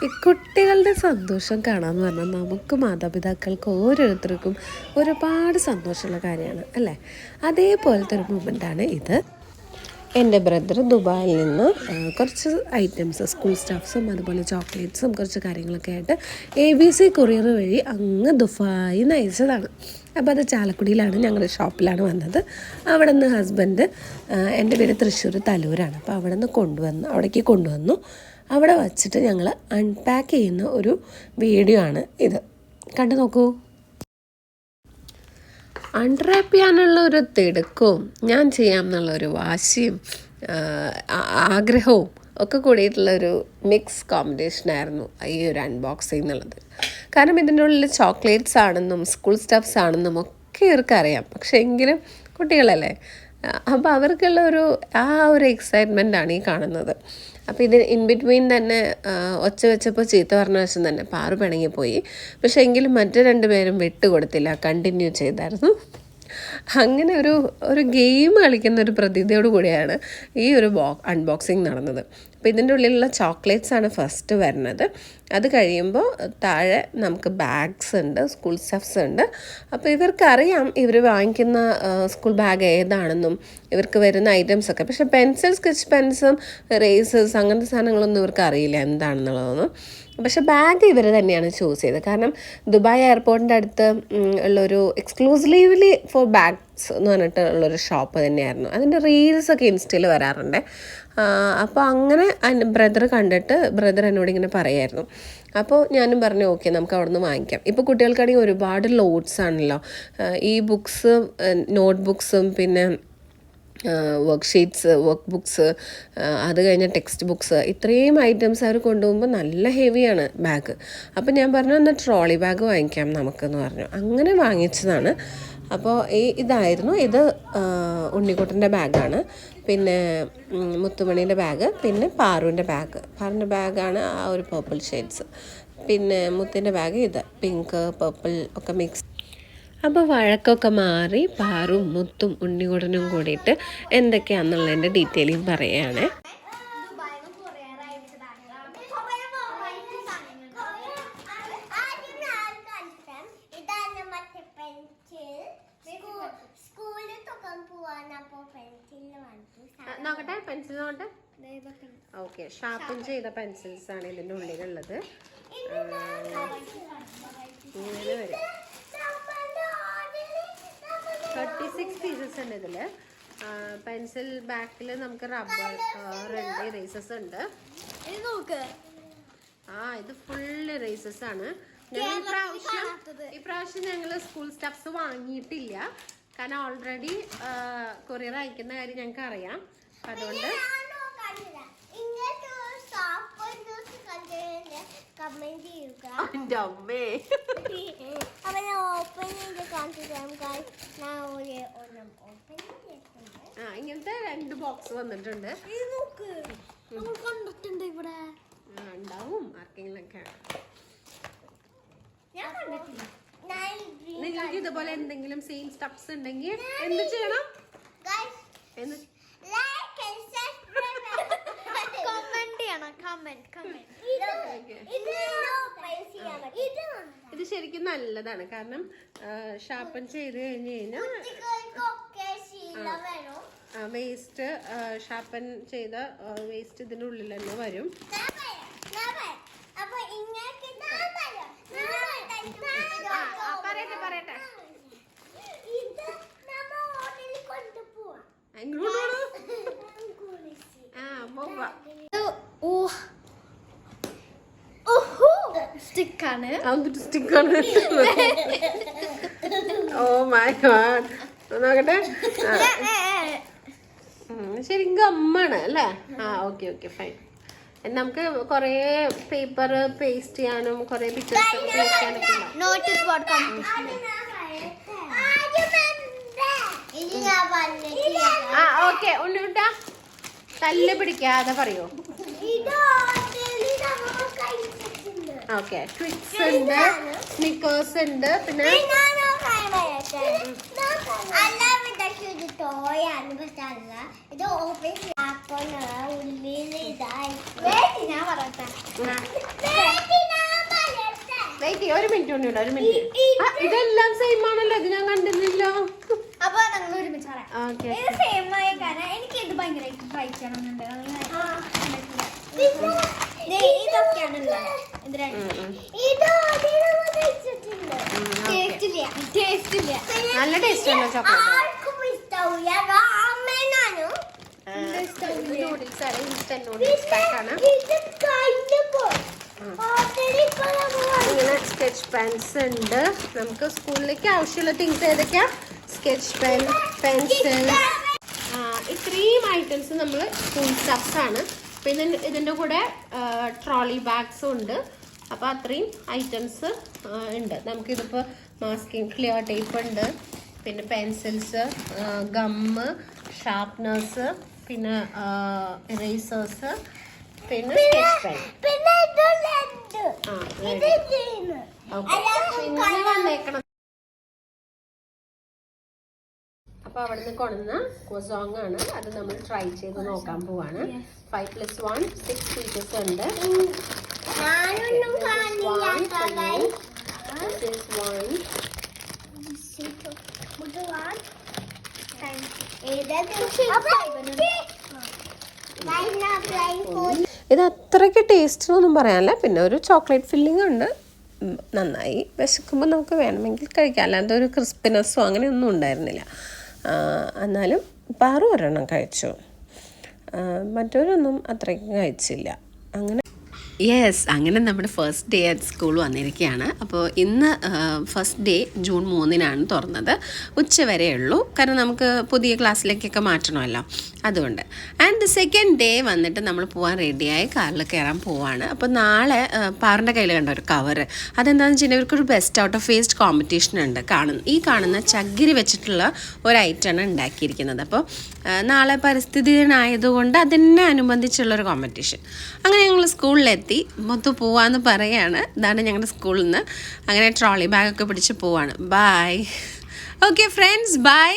ഈ കുട്ടികളുടെ സന്തോഷം കാണാമെന്ന് പറഞ്ഞാൽ നമുക്ക് മാതാപിതാക്കൾക്ക് ഓരോരുത്തർക്കും ഒരുപാട് സന്തോഷമുള്ള കാര്യമാണ് അല്ലേ? അതേപോലത്തെ ഒരു മൊമെൻ്റാണ് ഇത്. എൻ്റെ ബ്രദർ ദുബായിൽ നിന്ന് കുറച്ച് ഐറ്റംസ്, സ്കൂൾ സ്റ്റാഫ്സും അതുപോലെ ചോക്ലേറ്റ്സും കുറച്ച് കാര്യങ്ങളൊക്കെ ആയിട്ട് ABC കൊറിയർ വഴി അങ്ങ് ദുബായിൽ നിന്ന് അയച്ചതാണ്. അപ്പോൾ അത് ചാലക്കുടിയിലാണ്, ഞങ്ങളുടെ ഷോപ്പിലാണ് വന്നത്. അവിടെ നിന്ന് ഹസ്ബൻഡ്, എൻ്റെ വീട് തൃശ്ശൂർ തലൂരാണ്, അപ്പോൾ അവിടെ നിന്ന് അവിടേക്ക് കൊണ്ടുവന്നു. അവിടെ വച്ചിട്ട് ഞങ്ങൾ അൺപാക്ക് ചെയ്യുന്ന ഒരു വീഡിയോ ആണ് ഇത്. കണ്ടു നോക്കൂ. അൺറാപ്പ് ചെയ്യാനുള്ള ഒരു തിടുക്കവും ഞാൻ ചെയ്യാം എന്നുള്ളൊരു വാശിയും ആഗ്രഹവും ഒക്കെ കൂടിയിട്ടുള്ളൊരു മിക്സ് കോമ്പിനേഷനായിരുന്നു ഈ ഒരു അൺബോക്സിങ് എന്നുള്ളത്. കാരണം ഇതിൻ്റെ ഉള്ളിൽ ചോക്ലേറ്റ്സ് ആണെന്നും സ്കൂൾ സ്റ്റഫ്സ് ആണെന്നും ഒക്കെ ഇവർക്കറിയാം. പക്ഷേ എങ്കിലും കുട്ടികളല്ലേ, അപ്പോൾ അവർക്കുള്ള ആ ഒരു എക്സൈറ്റ്മെൻറ്റാണ് ഈ കാണുന്നത്. അപ്പോൾ ഇത് ഇൻ ബിറ്റ്വീൻ തന്നെ ഒച്ച വെച്ചപ്പോൾ ചീത്ത പറഞ്ഞ വശം തന്നെ പാറു പിണങ്ങിപ്പോയി. പക്ഷേ എങ്കിലും മറ്റു രണ്ടുപേരും വിട്ടുകൊടുത്തില്ല, കണ്ടിന്യൂ ചെയ്തായിരുന്നു. അങ്ങനെ ഒരു ഗെയിം കളിക്കുന്ന ഒരു പ്രതീതിയോട് കൂടിയാണ് ഈ ഒരു അൺബോക്സിങ് നടന്നത്. അപ്പോൾ ഇതിൻ്റെ ഉള്ളിലുള്ള ചോക്ലേറ്റ്സ് ആണ് ഫസ്റ്റ് വരുന്നത്. അത് കഴിയുമ്പോൾ താഴെ നമുക്ക് ബാഗ്സ് ഉണ്ട്, സ്കൂൾ സ്റ്റഫ്സ് ഉണ്ട്. അപ്പോൾ ഇവർക്കറിയാം ഇവർ വാങ്ങിക്കുന്ന സ്കൂൾ ബാഗ് ഏതാണെന്നും ഇവർക്ക് വരുന്ന ഐറ്റംസൊക്കെ. പക്ഷേ പെൻസിൽ, സ്കെച്ച് പെൻസും റേസേഴ്സ് അങ്ങനത്തെ സാധനങ്ങളൊന്നും ഇവർക്ക് അറിയില്ല എന്താണെന്നുള്ളതൊന്നും. പക്ഷെ ബാഗ് ഇവർ തന്നെയാണ് ചൂസ് ചെയ്തത്. കാരണം ദുബായ് എയർപോർട്ടിൻ്റെ അടുത്ത് ഉള്ളൊരു എക്സ്ക്ലൂസീവ്ലി ഫോർ ബാഗ്സ് എന്ന് പറഞ്ഞിട്ടുള്ളൊരു ഷോപ്പ് തന്നെയായിരുന്നു. അതിൻ്റെ റീൽസൊക്കെ ഇൻസ്റ്റയിൽ വരാറുണ്ട്. അപ്പോൾ അങ്ങനെ ബ്രദർ കണ്ടിട്ട് ബ്രദർ എന്നോട് ഇങ്ങനെ പറയായിരുന്നു. അപ്പോൾ ഞാനും പറഞ്ഞു ഓക്കെ നമുക്ക് അവിടെ നിന്ന് വാങ്ങിക്കാം. ഇപ്പോൾ കുട്ടികൾക്കാണെങ്കിൽ ഒരുപാട് ലോഡ്സ് ആണല്ലോ, ഈ ബുക്സും നോട്ട് ബുക്സും പിന്നെ വർക്ക് ബുക്സ്, അത് കഴിഞ്ഞ ടെക്സ്റ്റ് ബുക്സ്, ഇത്രയും ഐറ്റംസ് അവർ കൊണ്ടുപോകുമ്പോൾ നല്ല ഹെവിയാണ് ബാഗ്. അപ്പോൾ ഞാൻ പറഞ്ഞു എന്നാൽ ട്രോളി ബാഗ് വാങ്ങിക്കാം നമുക്കെന്ന് പറഞ്ഞു. അങ്ങനെ വാങ്ങിച്ചതാണ്. അപ്പോൾ ഇതായിരുന്നു. ഇത് ഉണ്ണിക്കുട്ടൻ്റെ ബാഗാണ്, പിന്നെ മുത്തുമണീൻ്റെ ബാഗ്, പിന്നെ പാറുവിൻ്റെ ബാഗാണ് ആ ഒരു പർപ്പിൾ ഷെയ്ഡ്സ്, പിന്നെ മുത്തിൻ്റെ ബാഗ് ഇത് പിങ്ക് പർപ്പിൾ ഒക്കെ മിക്സ്. അപ്പോൾ വഴക്കൊക്കെ മാറി പാറും മുത്തും ഉണ്ണിക്കുട്ടനും കൂടിയിട്ട് എന്തൊക്കെയാണെന്നുള്ളതിൻ്റെ ഡീറ്റെയിലിംഗ് പറയുകയാണ്. നോക്കട്ടെ, പെൻസിൽ നോക്കട്ടെ. ഓക്കെ, ഷാർപ്പൻ ചെയ്ത പെൻസിൽസ് ആണ് ഇതിൻ്റെ ഉള്ളിലുള്ളത്. ഇങ്ങനെ വരും. 36 പീസസ് ഉണ്ട് ഇതിൽ. പെൻസിൽ ബാക്കിൽ നമുക്ക് റബ്ബർ ഇറേസസ് ഉണ്ട്. ഇത് ഫുൾ ഇറേസസ് ആണ്. ഇപ്രാവശ്യം ഞങ്ങൾ സ്കൂൾ സ്റ്റഫ്സ് വാങ്ങിയിട്ടില്ല, കാരണം ഓൾറെഡി കൊറിയർ അയക്കുന്ന കാര്യം ഞങ്ങൾക്ക് അറിയാം. അതുകൊണ്ട് ഇങ്ങനത്തെ 2 ബോക്സ് വന്നിട്ടുണ്ട്. ഉണ്ടാവും ആർക്കെങ്കിലൊക്കെ. നിങ്ങൾക്ക് ഇതുപോലെ എന്തെങ്കിലും സെയിം സ്റ്റഫ്സ് ഉണ്ടെങ്കിൽ എന്ത് ചെയ്യണം? ഇത് ശരിക്കും നല്ലതാണ്, കാരണം ഷാർപ്പൻ ചെയ്ത് കഴിഞ്ഞ് കഴിഞ്ഞാൽ വേസ്റ്റ്, ഷാർപ്പൻ ചെയ്ത വേസ്റ്റ് ഇതിൻ്റെ ഉള്ളിൽ തന്നെ വരും. പറയട്ടെ സ്റ്റിക്കാണ്. ഓ മൈ ഗോഡ്, നോക്കട്ടെ. ശരിക്കും ഗമ്മാണ് അല്ലേ? Okay fine. നമുക്ക് കുറേ പേപ്പർ പേസ്റ്റ് ചെയ്യാനും കുറേ പിക്ചേഴ്സ് പേസ്റ്റ് ചെയ്യാനൊക്കെ ഓക്കെ. ഉണ്ണിക്കുട്ടാ തല്ല് പിടിക്കാതെ പറയൂ. ഓക്കെ, ട്വിക്സ് ഉണ്ട്, സ്നിക്കേഴ്സ് ഉണ്ട്, പിന്നെ ടോയാണ് പക്ഷെ അല്ല ഇത് ഓഫീസ് ഒരു മിനിറ്റ് ഇതെല്ലാം സെയിം ആണല്ലോ, ഇത് ഞാൻ കണ്ടിരുന്നില്ല. അപ്പൊ ഞങ്ങൾ ഒരുമിച്ച് എനിക്ക് ഇത് ഭയങ്കരമായിട്ട് ട്രൈ ചെയ്യണമെന്നുണ്ട്. നല്ല ടേസ്റ്റ് ഉണ്ടോ ചോക്ലേറ്റ്? നൂഡിൽസ് ആണ്, ഇൻസ്റ്റന്റ് നൂഡിൽസ് പാക്ക് ആണ്. ഇങ്ങനെ സ്കെച്ച് പെൻസ് ഉണ്ട്. നമുക്ക് സ്കൂളിലേക്ക് ആവശ്യമുള്ള തിങ്സ് ഏതൊക്കെയാ? സ്കെച്ച് പെൻ, പെൻസിൽ, ഇത്രയും ഐറ്റംസ് നമ്മൾ സ്കൂൾ സ്റ്റഫ്സ് ആണ്. പിന്നെ ഇതിൻ്റെ കൂടെ ട്രോളി ബാഗ്സും ഉണ്ട്. അപ്പോൾ അത്രയും ഐറ്റംസ് ഉണ്ട്. നമുക്കിതിപ്പോൾ മാസ്കിങ് ക്ലിയർ ടേപ്പ് ഉണ്ട്, പിന്നെ പെൻസിൽസ്, ഗമ്മ്, ഷാർപ്നേഴ്സ്, പിന്നെ ഇറേസേഴ്സ്, പിന്നെ സ്കെച്ച് പെൻ. പിന്നെ വന്നേക്കണം. അപ്പോൾ അവിടെ നിന്ന് കൊണ്ടുവന്ന കൊസോങ് ആണ്, അത് നമ്മൾ ട്രൈ ചെയ്ത് നോക്കാൻ പോവാണ്. 5+1 6 പീസസ് ഉണ്ട്. ഇത് അത്രയ്ക്ക് ടേസ്റ്റൊന്നും പറയാനില്ല. പിന്നെ ഒരു ചോക്ലേറ്റ് ഫില്ലിംഗ് ഉണ്ട്. നന്നായി. വിശക്കുമ്പോൾ നമുക്ക് വേണമെങ്കിൽ കഴിക്കാം, അല്ലാതെ ഒരു ക്രിസ്പിനെസ്സോ അങ്ങനെയൊന്നും ഉണ്ടായിരുന്നില്ല. എന്നാലും പാറു ഒരെണ്ണം കഴിച്ചു, മറ്റൊരൊന്നും അത്രയ്ക്ക് കഴിച്ചില്ല. അങ്ങനെ അങ്ങനെ നമ്മുടെ ഫസ്റ്റ് ഡേ അറ്റ് സ്കൂൾ വന്നിരിക്കുകയാണ്. അപ്പോൾ ഇന്ന് ഫസ്റ്റ് ഡേ ജൂൺ 3-നാണ് തുറന്നത്. ഉച്ചവരെ ഉള്ളൂ, കാരണം നമുക്ക് പുതിയ ക്ലാസ്സിലേക്കൊക്കെ മാറ്റണമല്ലോ, അതുകൊണ്ട്. ആൻഡ് സെക്കൻഡ് ഡേ വന്നിട്ട് നമ്മൾ പോകാൻ റെഡിയായി കാറിൽ കയറാൻ പോവാണ്. അപ്പോൾ നാളെ പാറിൻ്റെ കയ്യിൽ കണ്ട ഒരു കവറ്, അതെന്താണെന്ന് വെച്ചാൽ ഇവർക്കൊരു best out of waste competition ഉണ്ട്. ഈ കാണുന്ന ചകിരി വെച്ചിട്ടുള്ള ഒരു ഐറ്റമാണ് ഉണ്ടാക്കിയിരിക്കുന്നത്. അപ്പോൾ നാളെ പരിസ്ഥിതി ദിനമായതുകൊണ്ട് അതിനെ അനുബന്ധിച്ചുള്ളൊരു കോമ്പറ്റീഷൻ. അങ്ങനെ ഞങ്ങൾ സ്കൂളിലെത്തി മൊത്തം പോവാന്ന് പറയാണ്. ഇതാണ് ഞങ്ങളുടെ സ്കൂളിൽ നിന്ന്. അങ്ങനെ ട്രോളി ബാഗൊക്കെ പിടിച്ച് പോവാണ്. ബൈ. Okay friends, by.